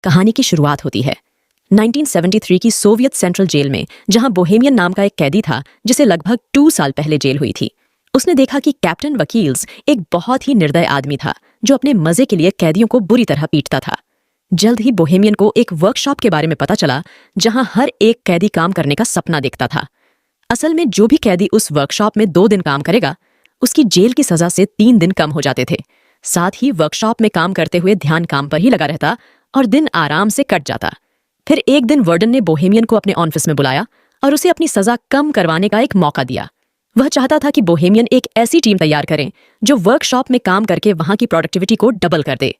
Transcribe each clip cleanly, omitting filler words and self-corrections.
कहानी की शुरुआत होती है 1973 की सोवियत सेंट्रल जेल में, जहां बोहेमियन नाम का एक कैदी था जिसे लगभग 2 साल पहले जेल हुई थी। उसने देखा कि कैप्टन वकील्स एक बहुत ही निर्दय आदमी था जो अपने मजे के लिए कैदियों को बुरी तरह पीटता था। जल्द ही बोहेमियन को एक वर्कशॉप के बारे में पता चला जहां हर एक कैदी काम करने का सपना देखता था। असल में जो भी कैदी उस वर्कशॉप में 2 दिन काम करेगा, उसकी जेल की सजा से 3 दिन कम हो जाते थे। साथ ही वर्कशॉप में काम करते हुए ध्यान काम पर ही लगा रहता और दिन आराम से कट जाता। फिर एक दिन वार्डन ने बोहेमियन को अपने ऑफिस में बुलाया और उसे अपनी सजा कम करवाने का एक मौका दिया। वह चाहता था कि बोहेमियन एक ऐसी टीम तैयार करें जो वर्कशॉप में काम करके वहां की प्रोडक्टिविटी को डबल कर दे।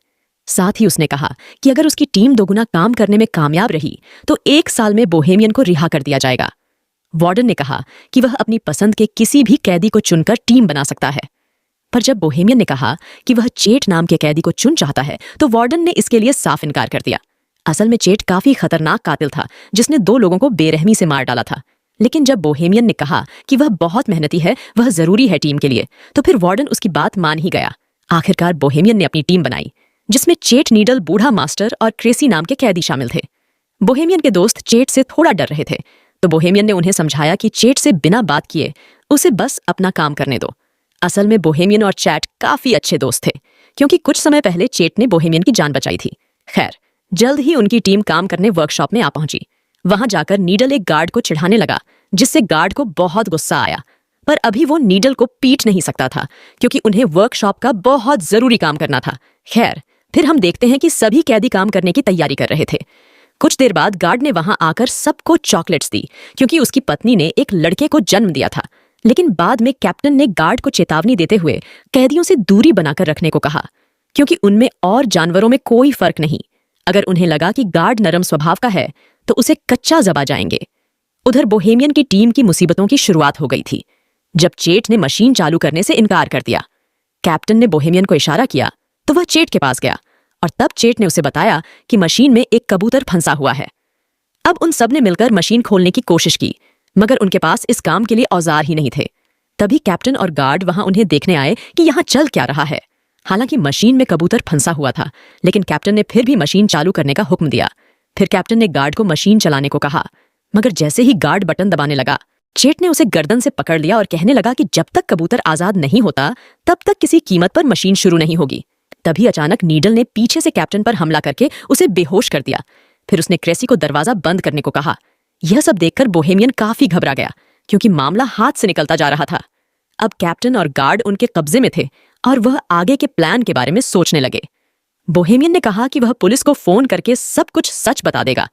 साथ ही उसने कहा कि अगर उसकी टीम दोगुना काम करने में कामयाब रही तो 1 साल में बोहेमियन को रिहा कर दिया जाएगा। वार्डन ने कहा कि वह अपनी पसंद के किसी भी कैदी को चुनकर टीम बना सकता है। पर जब बोहेमियन ने कहा कि वह चेट नाम के कैदी को चुन चाहता है तो वार्डन ने इसके लिए साफ इनकार कर दिया। असल में चेट काफी खतरनाक कातिल था जिसने 2 लोगों को बेरहमी से मार डाला था। लेकिन जब बोहेमियन ने कहा कि वह बहुत मेहनती है, वह जरूरी है टीम के लिए, तो फिर वार्डन उसकी बात मान ही गया। आखिरकार बोहेमियन ने अपनी टीम बनाई जिसमें चेट, नीडल, बूढ़ा मास्टर और क्रेसी नाम के कैदी शामिल थे। बोहेमियन के दोस्त चेट से थोड़ा डर रहे थे, तो बोहेमियन ने उन्हें समझाया कि चेट से बिना बात किए उसे बस अपना काम करने दो। असल में बोहेमियन और चैट काफी अच्छे दोस्त थे क्योंकि कुछ समय पहले चेट ने बोहेमियन की जान बचाई थी। खैर, जल्द ही उनकी टीम काम करने वर्कशॉप में आ पहुंची। वहां जाकर नीडल एक गार्ड को चिढ़ाने लगा जिससे गार्ड को बहुत गुस्सा आया। पर अभी वो नीडल को पीट नहीं सकता था क्योंकि उन्हें वर्कशॉप का बहुत जरूरी काम करना था। खैर, फिर हम देखते हैं कि सभी कैदी काम करने की तैयारी कर रहे थे। कुछ देर बाद गार्ड ने वहां आकर सबको चॉकलेट्स दी क्योंकि उसकी पत्नी ने एक लड़के को जन्म दिया था। लेकिन बाद में कैप्टन ने गार्ड को चेतावनी देते हुए कैदियों से दूरी बनाकर रखने को कहा क्योंकि उनमें और जानवरों में कोई फर्क नहीं। अगर उन्हें लगा कि गार्ड नरम स्वभाव का है तो उसे कच्चा जबा जाएंगे। उधर बोहेमियन की टीम की मुसीबतों की शुरुआत हो गई थी जब चेट ने मशीन चालू करने से इनकार कर दिया। कैप्टन ने बोहेमियन को इशारा किया तो वह चेट के पास गया और तब चेट ने उसे बताया कि मशीन में एक कबूतर फंसा हुआ है। अब उन सब ने मिलकर मशीन खोलने की कोशिश की, मगर उनके पास इस काम के लिए औजार ही नहीं थे। तभी कैप्टन और गार्ड वहां उन्हें देखने आए कि यहाँ चल क्या रहा है। हालांकि मशीन में कबूतर फंसा हुआ था, लेकिन कैप्टन ने फिर भी मशीन चालू करने का हुक्म दिया। फिर कैप्टन ने गार्ड को मशीन चलाने को कहा, मगर जैसे ही गार्ड बटन दबाने लगा, चेट ने उसे गर्दन से पकड़ लिया और कहने लगा कि जब तक कबूतर आजाद नहीं होता तब तक किसी कीमत पर मशीन शुरू नहीं होगी। तभी अचानक नीडल ने पीछे से कैप्टन पर हमला करके उसे बेहोश कर दिया। फिर उसने क्रेसी को दरवाजा बंद करने को कहा। यह सब देखकर बोहेमियन काफी घबरा गया क्योंकि मामला हाथ से निकलता जा रहा था। अब कैप्टन और गार्ड उनके कब्जे में थे और वह आगे के प्लान के बारे में सोचने लगे। बोहेमियन ने कहा कि वह पुलिस को फोन करके सब कुछ सच बता देगा,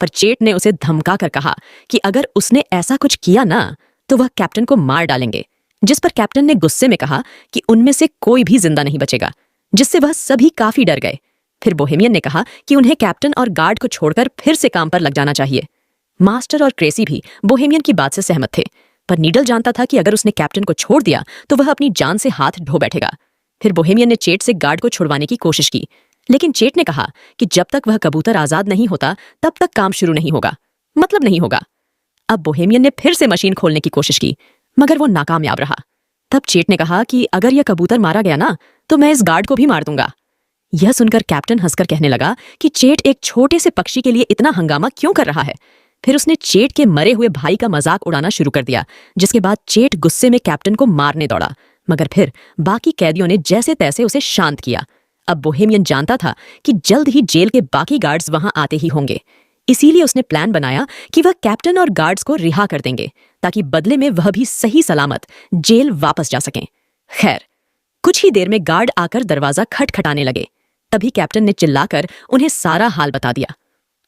पर चेट ने उसे धमका कर कहा कि अगर उसने ऐसा कुछ किया ना तो वह कैप्टन को मार डालेंगे। जिस पर कैप्टन ने गुस्से में कहा कि उनमें से कोई भी जिंदा नहीं बचेगा, जिससे वह सभी काफी डर गए। फिर बोहेमियन ने कहा कि उन्हें कैप्टन और गार्ड को छोड़कर फिर से काम पर लग जाना चाहिए। मास्टर और क्रेसी भी बोहेमियन की बात से सहमत थे, पर नीडल जानता था कि अगर उसने कैप्टन को छोड़ दिया तो वह अपनी जान से हाथ धो बैठेगा। फिर बोहेमियन ने चेट से गार्ड को छुड़वाने की कोशिश की, लेकिन चेट ने कहा कि जब तक वह कबूतर आजाद नहीं होता तब तक काम शुरू नहीं होगा, मतलब नहीं होगा। अब बोहेमियन ने फिर से मशीन खोलने की कोशिश की, मगर वो नाकामयाब रहा। तब चेट ने कहा कि अगर यह कबूतर मारा गया ना तो मैं इस गार्ड को भी मार दूंगा। यह सुनकर कैप्टन हंसकर कहने लगा कि चेट एक छोटे से पक्षी के लिए इतना हंगामा क्यों कर रहा है। फिर उसने चेट के मरे हुए भाई का मजाक उड़ाना शुरू कर दिया, जिसके बाद चेट गुस्से में कैप्टन को मारने दौड़ा, मगर फिर बाकी कैदियों ने जैसे तैसे उसे शांत किया। अब बोहेमियन जानता था कि जल्द ही जेल के बाकी गार्ड्स वहां आते ही होंगे, इसीलिए उसने प्लान बनाया कि वह कैप्टन और गार्ड्स को रिहा कर देंगे ताकि बदले में वह भी सही सलामत जेल वापस जा सकें। खैर, कुछ ही देर में गार्ड आकर दरवाजा खटखटाने लगे। तभी कैप्टन ने चिल्लाकर उन्हें सारा हाल बता दिया।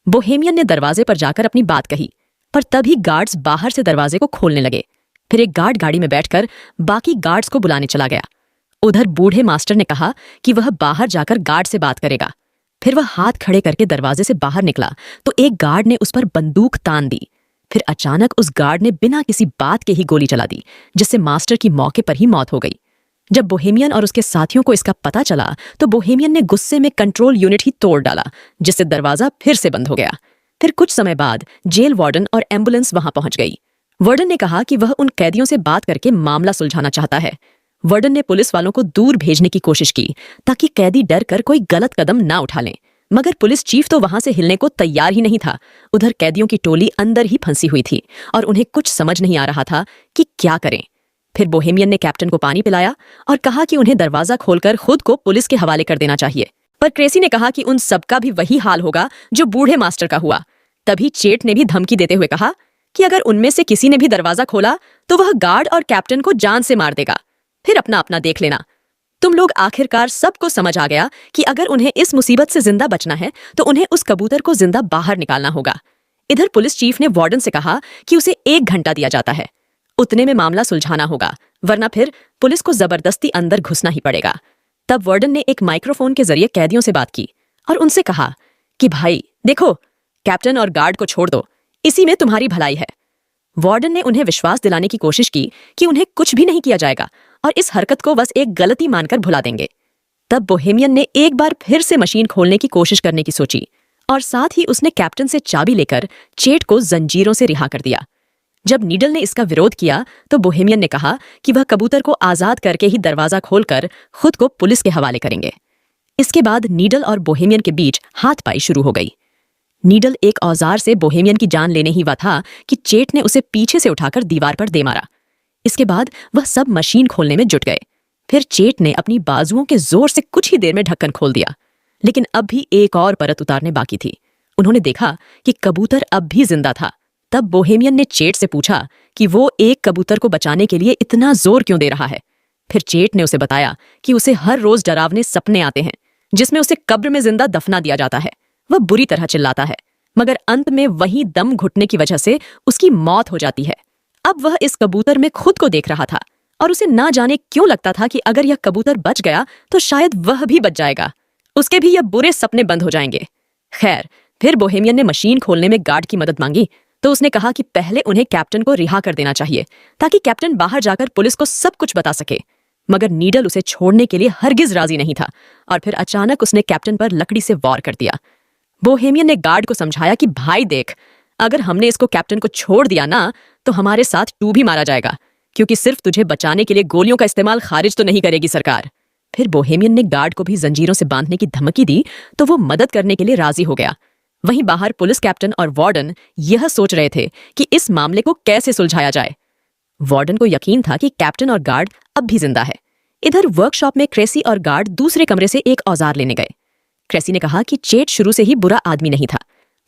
बोहेमियन ने दरवाजे पर जाकर अपनी बात कही, पर तभी गार्ड्स बाहर से दरवाजे को खोलने लगे। फिर एक गार्ड गाड़ी में बैठकर बाकी गार्ड्स को बुलाने चला गया। उधर बूढ़े मास्टर ने कहा कि वह बाहर जाकर गार्ड से बात करेगा। फिर वह हाथ खड़े करके दरवाजे से बाहर निकला तो एक गार्ड ने उस पर बंदूक तान दी। फिर अचानक उस गार्ड ने बिना किसी बात के ही गोली चला दी, जिससे मास्टर की मौके पर ही मौत हो गई। जब बोहेमियन और उसके साथियों को इसका पता चला तो बोहेमियन ने गुस्से में कंट्रोल यूनिट ही तोड़ डाला, जिससे दरवाजा फिर से बंद हो गया। फिर कुछ समय बाद जेल वार्डन और एम्बुलेंस वहां पहुंच गई। वार्डन ने कहा कि वह उन कैदियों से बात करके मामला सुलझाना चाहता है। वार्डन ने पुलिस वालों को दूर भेजने की कोशिश की ताकि कैदी डर कर कोई गलत कदम ना उठा लें, मगर पुलिस चीफ तो वहां से हिलने को तैयार ही नहीं था। उधर कैदियों की टोली अंदर ही फंसी हुई थी और उन्हें कुछ समझ नहीं आ रहा था कि क्या करें। फिर बोहेमियन ने कैप्टन को पानी पिलाया और कहा कि उन्हें दरवाजा खोलकर खुद को पुलिस के हवाले कर देना चाहिए। पर क्रेसी ने कहा कि उन सबका भी वही हाल होगा जो बूढ़े मास्टर का हुआ। तभी चेट ने भी धमकी देते हुए कहा कि अगर उनमें से किसी ने भी दरवाजा खोला तो वह गार्ड और कैप्टन को जान से मार देगा, फिर अपना अपना देख लेना। तुम लोग आखिरकार सबको समझ आ गया कि अगर उन्हें इस मुसीबत से जिंदा बचना है तो उन्हें उस कबूतर को जिंदा बाहर निकालना होगा। इधर पुलिस चीफ ने वार्डन से कहा कि उसे 1 घंटा दिया जाता है, उतने में मामला सुलझाना होगा, वरना फिर पुलिस को जबरदस्ती अंदर घुसना ही पड़ेगा। तब वार्डन ने एक माइक्रोफोन के जरिए कैदियों से बात की और उनसे कहा कि भाई देखो, कैप्टन और गार्ड को छोड़ दो, इसी में तुम्हारी भलाई है। वार्डन ने उन्हें विश्वास दिलाने की कोशिश की कि उन्हें कुछ भी नहीं किया जाएगा और इस हरकत को बस एक गलती मानकर भुला देंगे। तब बोहेमियन ने एक बार फिर से मशीन खोलने की कोशिश करने की सोची और साथ ही उसने कैप्टन से चाबी लेकर चेट को जंजीरों से रिहा कर दिया। जब नीडल ने इसका विरोध किया तो बोहेमियन ने कहा कि वह कबूतर को आजाद करके ही दरवाजा खोलकर खुद को पुलिस के हवाले करेंगे। इसके बाद नीडल और बोहेमियन के बीच हाथपाई शुरू हो गई। नीडल एक औजार से बोहेमियन की जान लेने ही हुआ था कि चेट ने उसे पीछे से उठाकर दीवार पर दे मारा। इसके बाद वह सब मशीन खोलने में जुट गए। फिर चेट ने अपनी बाजुओं के जोर से कुछ ही देर में ढक्कन खोल दिया, लेकिन अब भी एक और परत उतारने बाकी थी। उन्होंने देखा कि कबूतर अब भी जिंदा था। तब बोहेमियन ने चेट से पूछा कि वो एक कबूतर को बचाने के लिए इतना जोर क्यों दे रहा है। फिर चेट ने उसे बताया कि उसे हर रोज डरावने सपने आते हैं जिसमें उसे कब्र में जिंदा दफना दिया जाता है। वह बुरी तरह चिल्लाता है, मगर अंत में वही दम घुटने की वजह से उसकी मौत हो जाती है। अब वह इस कबूतर में खुद को देख रहा था और उसे ना जाने क्यों लगता था कि अगर यह कबूतर बच गया तो शायद वह भी बच जाएगा, उसके भी यह बुरे सपने बंद हो जाएंगे। खैर, फिर बोहेमियन ने मशीन खोलने में गार्ड की मदद मांगी तो उसने कहा कि पहले उन्हें कैप्टन को रिहा कर देना चाहिए ताकि कैप्टन बाहर जाकर पुलिस को सब कुछ बता सके। मगर नीडल उसे छोड़ने के लिए हरगिज राजी नहीं था और फिर अचानक उसने कैप्टन पर लकड़ी से वार कर दिया। बोहेमियन ने गार्ड को समझाया कि भाई देख, अगर हमने इसको कैप्टन को छोड़ दिया ना तो हमारे साथ तू भी मारा जाएगा, क्योंकि सिर्फ तुझे बचाने के लिए गोलियों का इस्तेमाल खारिज तो नहीं करेगी सरकार। फिर बोहेमियन ने गार्ड को भी जंजीरों से बांधने की धमकी दी तो वो मदद करने के लिए राजी हो गया। वहीं बाहर पुलिस कैप्टन और वार्डन यह सोच रहे थे कि इस मामले को कैसे सुलझाया जाए। वार्डन को यकीन था कि कैप्टन और गार्ड अब भी जिंदा है। इधर वर्कशॉप में क्रेसी और गार्ड दूसरे कमरे से एक औजार लेने गए। क्रेसी ने कहा कि चेट शुरू से ही बुरा आदमी नहीं था,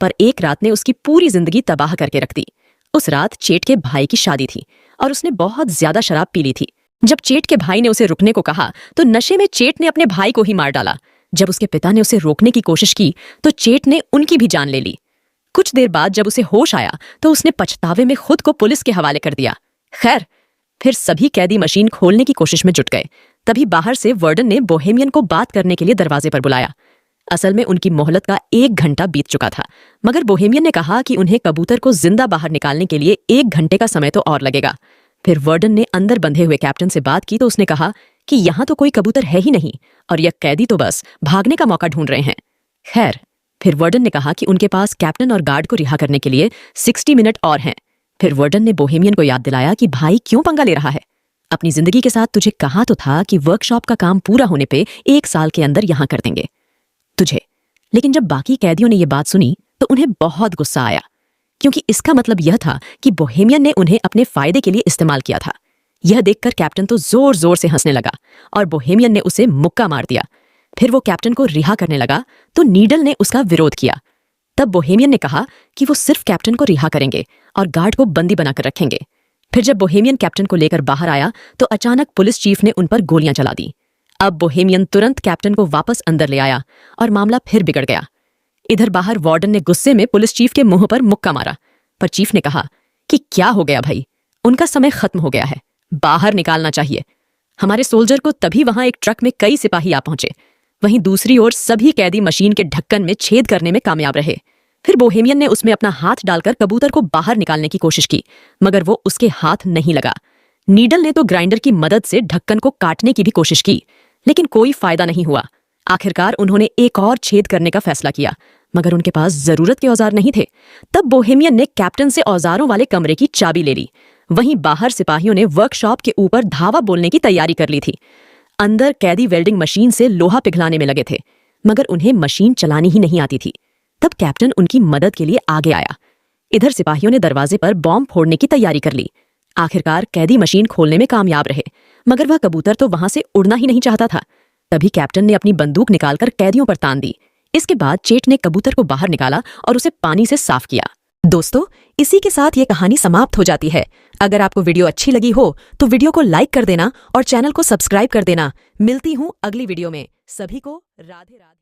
पर एक रात ने उसकी पूरी जिंदगी तबाह करके रख दी। उस रात चेट के भाई की शादी थी और उसने बहुत ज्यादा शराब पी ली थी। जब चेट के भाई ने उसे रुकने को कहा तो नशे में चेट ने अपने भाई को ही मार डाला। जब उसके पिता ने उसे रोकने की कोशिश की तो चेट ने उनकी भी जान ले ली। कुछ देर बाद जब उसे होश आया तो उसने पछतावे में खुद को पुलिस के हवाले कर दिया। खैर, फिर सभी कैदी मशीन खोलने की कोशिश में जुट गए। तभी बाहर से वार्डन ने बोहेमियन को बात करने के लिए दरवाजे पर बुलाया। असल में उनकी मोहलत का 1 घंटा बीत चुका था, मगर बोहेमियन ने कहा कि उन्हें कबूतर को जिंदा बाहर निकालने के लिए 1 घंटे का समय तो और लगेगा। फिर वार्डन ने अंदर बंधे हुए कैप्टन से बात की तो उसने कहा कि यहाँ तो कोई कबूतर है ही नहीं और यह कैदी तो बस भागने का मौका ढूंढ रहे हैं। खैर, फिर वार्डन ने कहा कि उनके पास कैप्टन और गार्ड को रिहा करने के लिए 60 मिनट और हैं। फिर वार्डन ने बोहेमियन को याद दिलाया कि भाई क्यों पंगा ले रहा है। अपनी जिंदगी के साथ तुझे कहा तो था कि वर्कशॉप का काम पूरा होने पे 1 साल के अंदर यहाँ कर देंगे तुझे। लेकिन जब बाकी कैदियों ने यह बात सुनी तो उन्हें बहुत गुस्सा आया, क्योंकि इसका मतलब यह था कि बोहेमियन ने उन्हें अपने फायदे के लिए इस्तेमाल किया था। यह देखकर कैप्टन तो जोर जोर से हंसने लगा और बोहेमियन ने उसे मुक्का मार दिया। फिर वो कैप्टन को रिहा करने लगा तो नीडल ने उसका विरोध किया। तब बोहेमियन ने कहा कि वो सिर्फ कैप्टन को रिहा करेंगे और गार्ड को बंदी बनाकर रखेंगे। फिर जब बोहेमियन कैप्टन को लेकर बाहर आया तो अचानक पुलिस चीफ ने उन पर गोलियां चला दी। अब बोहेमियन तुरंत कैप्टन को वापस अंदर ले आया और मामला फिर बिगड़ गया। इधर बाहर वार्डन ने गुस्से में पुलिस चीफ के मुंह पर मुक्का मारा, पर चीफ ने कहा कि क्या हो गया भाई, उनका समय खत्म हो गया है, बाहर निकालना चाहिए। हमारे सोल्जर को तभी वहां एक ट्रक में कई सिपाही आ पहुंचे। वहीं दूसरी ओर सभी कैदी मशीन के ढक्कन में छेद करने में कामयाब रहे। फिर बोहेमियन ने उसमें अपना हाथ डालकर कबूतर को बाहर निकालने की कोशिश की, मगर वो उसके हाथ नहीं लगा। नीडल ने तो ग्राइंडर की मदद से ढक्कन को काटने की भी कोशिश की, लेकिन कोई फायदा नहीं हुआ। आखिरकार उन्होंने एक और छेद करने का फैसला किया, मगर उनके पास जरूरत के औजार नहीं थे। तब बोहेमियन ने कैप्टन से औजारों वाले कमरे की चाबी ले ली। वहीं बाहर सिपाहियों ने वर्कशॉप के ऊपर धावा बोलने की तैयारी कर ली थी। अंदर कैदी वेल्डिंग मशीन से लोहा पिघलाने में लगे थे। मगर उन्हें मशीन चलानी ही नहीं आती थी। तब कैप्टन उनकी मदद के लिए आगे आया। इधर सिपाहियों ने दरवाजे पर बॉम्ब फोड़ने की तैयारी कर ली। आखिरकार कैदी मशीन खोलने में कामयाब रहे, मगर वह कबूतर तो वहां से उड़ना ही नहीं चाहता था। तभी कैप्टन ने अपनी बंदूक निकालकर कैदियों पर तान दी। इसके बाद चेट ने कबूतर को बाहर निकाला और उसे पानी से साफ किया। दोस्तों, इसी के साथ ये कहानी समाप्त हो जाती है। अगर आपको वीडियो अच्छी लगी हो तो वीडियो को लाइक कर देना और चैनल को सब्सक्राइब कर देना। मिलती हूँ अगली वीडियो में। सभी को राधे राधे।